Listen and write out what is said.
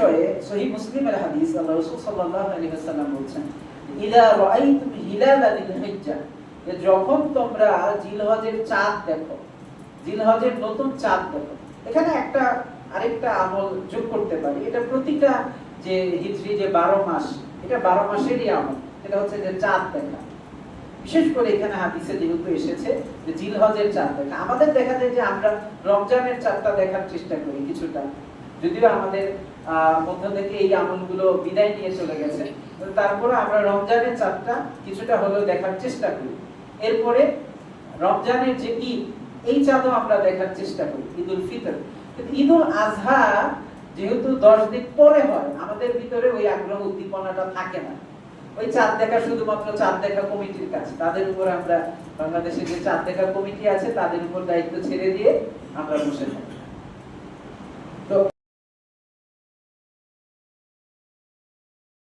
বিষয়ে সহিহ মুসলিমের হাদিস, আল্লাহ রাসূল সাল্লাল্লাহু আলাইহি ওয়াসাল্লাম বলেছেন, ইযা রাআইতুম হিলাল যিল হিজ্জা, যে যখন তোমরা জিলহজের চাঁদ দেখো, জিলহজের নতুন চাঁদ দেখো। এখানে আরেকটা আমল যোগ করতে পারি, এটা প্রতিটা যে হিজরি যে 12 মাস, এটা 12 মাসেরই আমল, এটা হচ্ছে যে চাঁদ দেখা। বিশেষ করে এখানে হাদিসে যেহেতু এসেছে যে জিলহজের চাঁদ দেখা, আমাদের দেখা যায় যে আমরা রমজানের চাঁদটা দেখার চেষ্টা করি কিছুটা, যদিও আমাদের মধ্য থেকে এই আমলগুলো বিদায় নিয়ে চলে গেছে, তারপরে আমরা রমজানের চাঁদটা কিছুটা হলেও দেখার চেষ্টা করি। এরপরে রমজানের যে ঈদ, এই চাঁদও আমরা দেখার চেষ্টা করি, ঈদুল ফিতর। কিন্তু ঈদুল আজহা যেহেতু 10 দিন পরে হয়, আমাদের ভিতরে ওই আগ্রহ উদ্দীপনাটা থাকে না। ওই চাঁদ দেখা শুধুমাত্র চাঁদ দেখা কমিটির কাছে, তাদের উপর আমরা, বাংলাদেশে যে চাঁদ দেখা কমিটি আছে তাদের উপর দায়িত্ব ছেড়ে দিয়ে আমরা বসে থাকি।